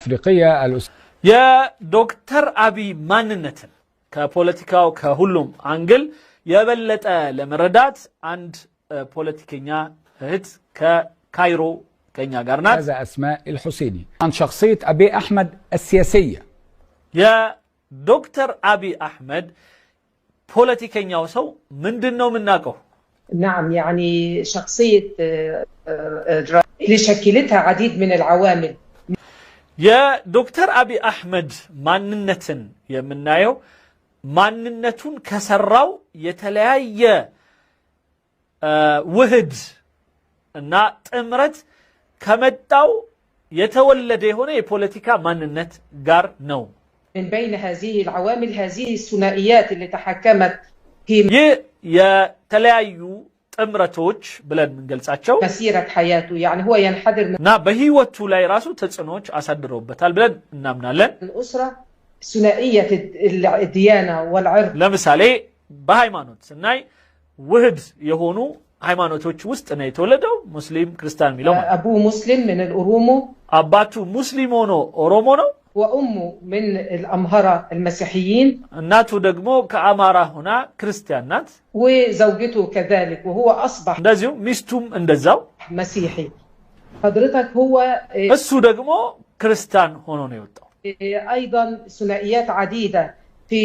أفريقية يا دكتور أبي ماننتن كبوليتيكاو كهولم أنجل يبلت لمردات عند بوليتيكينيا هت ككايرو كينيا غارنات. هذا أسماء الحسيني عن شخصية أبي أحمد السياسية. يا دكتور أبي أحمد بوليتيكينيا وسو من دنو مناكو. نعم يعني شخصية اللي شكلتها عديد من العوامل. يا دكتور أبي أحمد ماننتن يمنايو ماننتون كسراو يتلاي وهد نا تمرت كمتاو يتولد هنا بوليتيكا ماننت غار نو. من بين هذه العوامل هذه الثنائيات اللي تحكمت في يتلايو تمرتوش بلد من جلساتشو مسيرة حياته يعني هو ينحدر من نا بهيوتو لاي راسو تتصنوش أصدروا بتال بلد نامنالن الأسرة ثنائية الديانة والعرق. لمثالي بهايمانوت سناي وهد يهونو ሃይማኖቶች ውስጥ ነው የተወለደው ሙስሊም ክርስቲያን ሚለው أبوه مسلم من الأورومو አባቱ ሙስሊም ሆኖ ኦሮሞ ነው وأمه من الأمهرة المسيحيين እናቱ ደግሞ ከአማራ ሆና ክርስቲያን ናት وزوجته كذلك وهو أصبح እንደዚሁ ሚስቱም እንደዛው مسيحي. حضرتك هو እሱ ደግሞ ክርስቲያን ሆኖ ነው የወጣው أيضا ثنائيات عديدة في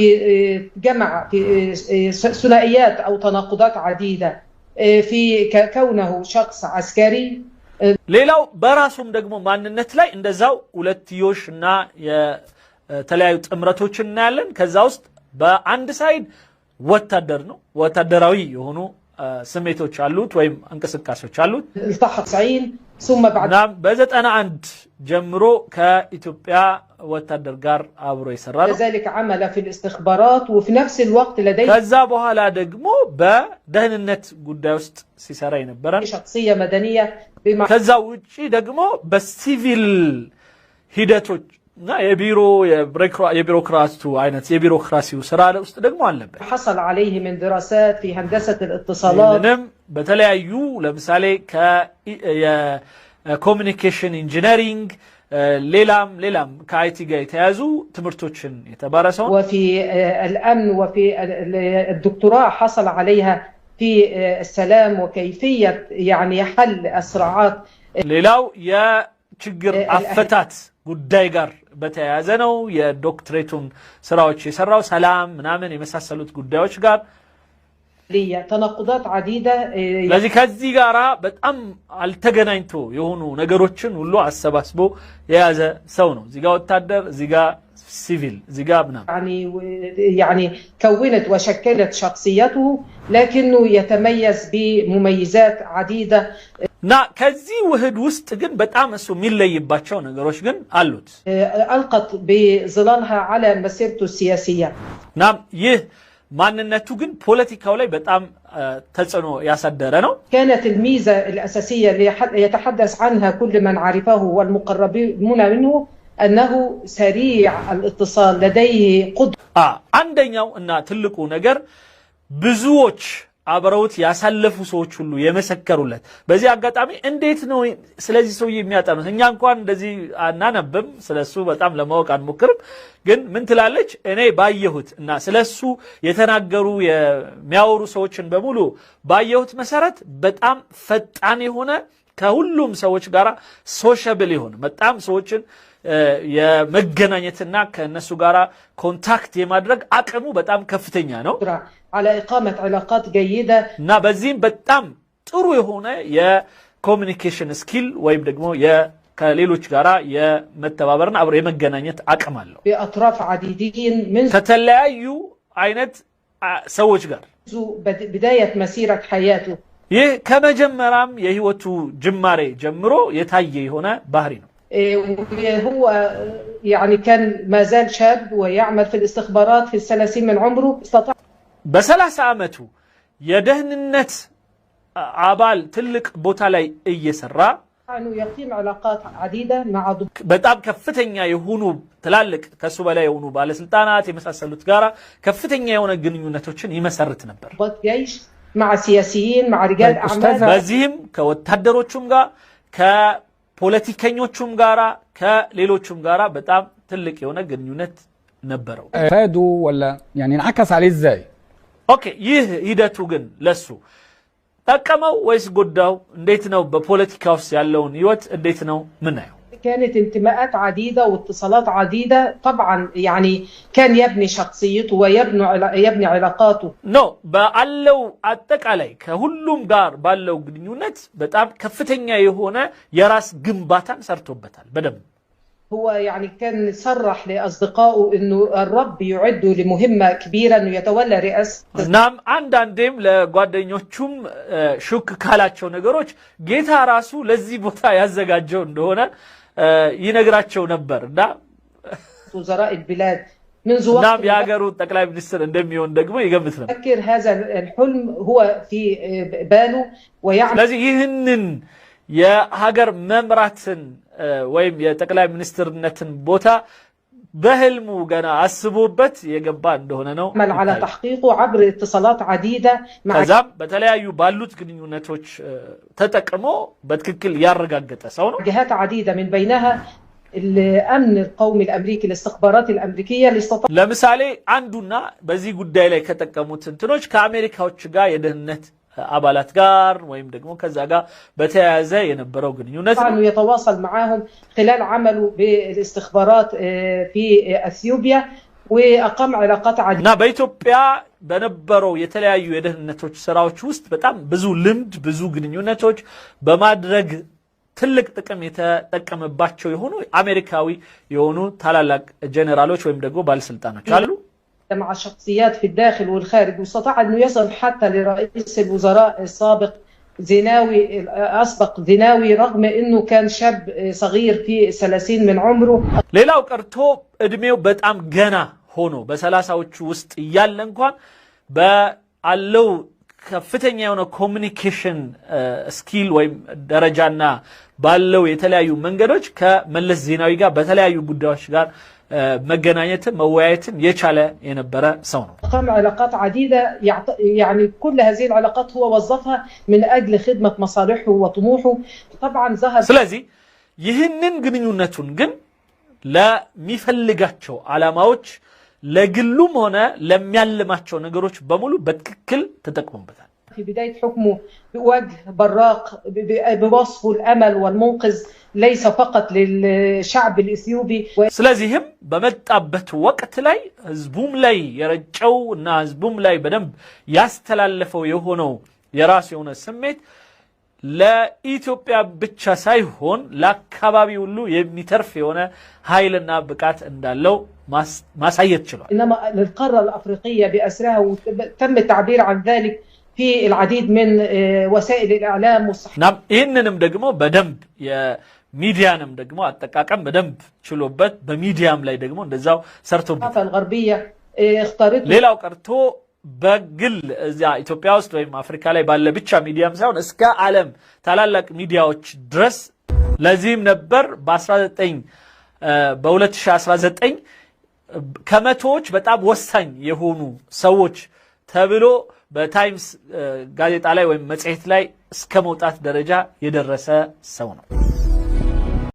جمع في ثنائيات أو تناقضات عديدة في كونه شخص عسكري. ሌላው በራሱም ደግሞ ማንነት ላይ እንደዛው ሁለትዮሽና የተለያዩ ጥምረቶችን እናያለን ከዛ ውስጥ በአንድ ሳይድ ወታደር ነው ወታደራዊ የሆኑ ስሜቶች አሉት ወይም እንቅስቃሴዎች አሉት التحق 90 ثم بعد በ91 ጀምሮ ከኢትዮጵያ ወታደር ጋር አብሮ ይሰራል لذلك عمل في الاستخبارات وفي نفس الوقت لديه ከዛ በኋላ ደግሞ በደህንነት ጉዳይ ውስጥ ሲሰራ የነበረ شخصية مدنية ከዛ ውጪ ደግሞ በሲቪል ሂደቶች እና የቢሮክራሲው አይነት የቢሮክራሲው ስራ ውስጥ ደግሞ አለበት حصل عليه من دراسات في هندسة الاتصالات ምንም በተለያዩ ለምሳሌ የኮሙኒኬሽን ኢንጂነሪንግ ሌላም ከአይቲ ጋር የተያዙ ትምህርቶችን የተባረሰው وفي الأمن وفي الدكتوراه حصل عليها في السلام وكيفية يعني حل الصراعات. ሌላው የችግር አፈታት ጉዳይ ጋር በተያያዘ ነው የዶክትሬቱን ስራዎች የሰራው ሰላም ምናምን የመሳሰሉት ጉዳዮች ጋር تناقضات عديدة ለዚህ ከዚህ ጋራ በጣም አልተገናኝቶ የሆኑ ነገሮችን ሁሉ አሰባስቦ የያዘ ሰው ነው እዚህ ጋር ወታደር እዚህ ጋር سيفيل زيجابنا يعني كونت وشكلت شخصيته لكنه يتميز بمميزات عديدة. نا كذي وهد وسط جن بتعمسوا مين اللي يباشوا نجروش جن قالوت ألقت بظلالها على مسيرته السياسية. نعم معنى النتوجن بوليتيكا ولا بتعم تلصنو يصدرنا كانت الميزة الأساسية اللي يتحدث عنها كل من عرفه والمقربون منه أنه سريع الاتصال لديه قدرة عندنا أن تلقوا نجر بزوج አብረውት ያሳለፉ ሰዎች ሁሉ የመሰከሩለት በዚህ አጋጣሚ እንዴት ነው ስለዚህ ሰው የሚያጠኑት እኛ እንኳን እንደዚህ አናነብም ስለሱ በጣም ለማወቅ አንሞክርም ግን ምን ትላለች እኔ ባየሁት እና ስለሱ የተናገሩ የሚያወሩ ሰዎችን በሙሉ ባየሁት መሰረት በጣም ፈጣን የሆነ ከሁሉም ሰዎች ጋራ ሶሻብል የሆነ በጣም ሰዎችን የመገናኘትና ከነሱ ጋራ ኮንታክት የማድረግ አቅሙ በጣም ከፍተኛ ነው على إقامة علاقات جيدة እና በዚህም በጣም ጥሩ የሆነ የኮሙኒኬሽን ስኪል ወይም ደግሞ ከሌሎች ጋራ የመተባበርና አብሮ የመገናኘት አቅም አለው بأطراف عديدين من ከተለያዩ አይነት ሰዎች ጋር بداية مسيرة حياته ይህ ከመጀመሪያም የህይወቱ ጅማሬ ጀምሮ የታየ የሆነ ባህሪ ነው هو يعني كان ما زال شاب ويعمل في الاستخبارات في الثلاثين من عمره استطاع በ30 ዓመቱ የደህንነት አባል ትልቅ ቦታ ላይ እየሰራ انه يقيم علاقات عديده مع በጣም ከፍተኛ የሆኑ ትላልቅ ከሱ በላይ የሆኑ ባለስልጣናት የመሳሰሉት ጋራ ከፍተኛ የሆነ ግንኙነቶችን ይመሰርት ነበር مع سياسيين مع رجال اعمال በዚህም ከወታደሮቹም ጋር ከፖለቲከኞቹም ጋራ ከሌሎቹም ጋራ በጣም ትልቅ የሆነ ግንኙነት ነበረው። فادوا ولا يعني انعكس عليه ازاي؟ ኦኬ ይህ ሂደቱ ግን ለሱ ጠቀመው ወይስ ጎዳው? እንዴት ነው በፖለቲካ ውስጥ ያለውን ህይወት እንዴት ነው ምናየው? كانت انتماءات عديدة واتصالات عديدة طبعا يعني كان يبني شخصيته ويبني علاقاته نو ባለው አጠቃላይ ከሁሉም ጋር ባለው ግንኙነት በጣም ከፍተኛ የሆነ የራስ ግንባታን ሰርቶበታል በደንብ هو يعني كان صرح لأصدقائه إنه الرب يعده لمهمة كبيرة إنه يتولى رئاسة نعم አንዳንዴም ለጓደኞቹም ሹክ ካላቸው ነገሮች ጌታ ራሱ ለዚህ ቦታ ያዘጋጀው እንደሆነ ይነግራቸው ነበርና وزراء البلاد منذ وقت نعم የሀገሩ ጠቅላይ ሚኒስትር እንደሚሆን ደግሞ ይገምት ነበር فكر هذا الحلم هو في باله ويعمل ስለዚህ ይህንን የሀገር መምራትን ወይም የጠቅላይ ሚኒስትርነትን ቦታ በህልሙ ገና አስቦበት የገባ እንደሆነ ነው على تحقيقه عبر اتصالات عديدة مع ከዛም በተለያዩ ባሉት ግንኙነቶች ተጠቅሞ በትክክል ያረጋገጠ ሰው ነው جهات عديدة من بينها الامن القومي الامريكي الاستخبارات الامريكيه ለምሳሌ አንዱና በዚህ ጉዳይ ላይ ከተጠቀሙት እንትኖች ከአሜሪካዎች ጋር የደህንነት አባላት ጋር ወይም ደግሞ ከዛ ጋር በተያያዘ የነበረው ግንኙነት ነው يتواصل معهم خلال عمله بالاستخبارات في اثيوبيا واقام علاقات عديده እና በኢትዮጵያ በነበረው የተለያዩ የደህንነቶች ስራዎች ውስጥ በጣም ብዙ ልምድ ብዙ ግንኙነቶች በማድረግ ትልቅ ጥቅም የተጠቀመባቸው የሆኑ አሜሪካዊ የሆኑ ታላላቅ ጀነራሎች ወይም ደግሞ ባለስልጣኖች አሉ مع شخصيات في الداخل والخارج واستطاع انه يصل حتى لرئيس الوزراء السابق زيناوي رغم انه كان شاب صغير في 30 من عمره ሌላው ቀርቶ እድሜው በጣም ገና ሆኖ በ30ዎቹ ውስጥ እያለ እንኳን በአለው ከፍተኛ የሆነ ኮሙኒኬሽን ስኪል ወይም ደረጃና ባለው የተለያዩ መንገዶች ከመለስ ዜናዊ ጋር በተለያዩ ጉዳዮች ጋር መገናኘት መወያየትን የቻለ የነበረ ሰው ነው قام علاقات عديدة يعني كل هذه العلاقات هو وظفها من أجل خدمة مصالحه وطموحه طبعا ظهر ስለዚህ ይህንን ግንኙነቱን ግን ለሚፈልጋቸው ዓላማዎች ለግሉም ሆነ ለሚያልማቸው ነገሮች በሙሉ በትክክል ተጠቅሞበታል في بداية حكمه بوجه براق بوصفه الأمل والمنقذ ليس فقط للشعب الإثيوبي ስለዚህም በመጣበት ወቅት ላይ ህዝቡም ላይ የረጨውና ህዝቡም ላይ በደንብ ያስተላለፈው የሆነው የራስ የሆነ ስሜት ለኢትዮጵያ ብቻ ሳይሆን ለአካባቢ ሁሉ የሚተርፍ የሆነ ኃይልና ብቃት እንዳለው ማሳየት ችሏል إنما للقارة الأفريقية بأسرها تم التعبير عن ذلك في العديد من وسائل الإعلام والصحافة نعم إنهم دقموا بدنب يا ميديانم دقموا أتكاكم بدنب شلوبت بميديام لا يدقمون دزاو سرتوا الصحافة الغربية اختارت ليلا وقرتو بقل إذا إثيوبيا وسط ويم أفريقيا لا يبالله بيتشا ميديام ساون إسكا عالم تلالك ميدياوش درس لازم نبر باسراتين بولت شاسراتين كمتوش بتاب وسان يهونو سووش تابلو በታይምስ ጋዜጣ ላይ ወይም መጽሔት ላይ እስከ መውጣት ደረጃ የደረሰ ሰው ነው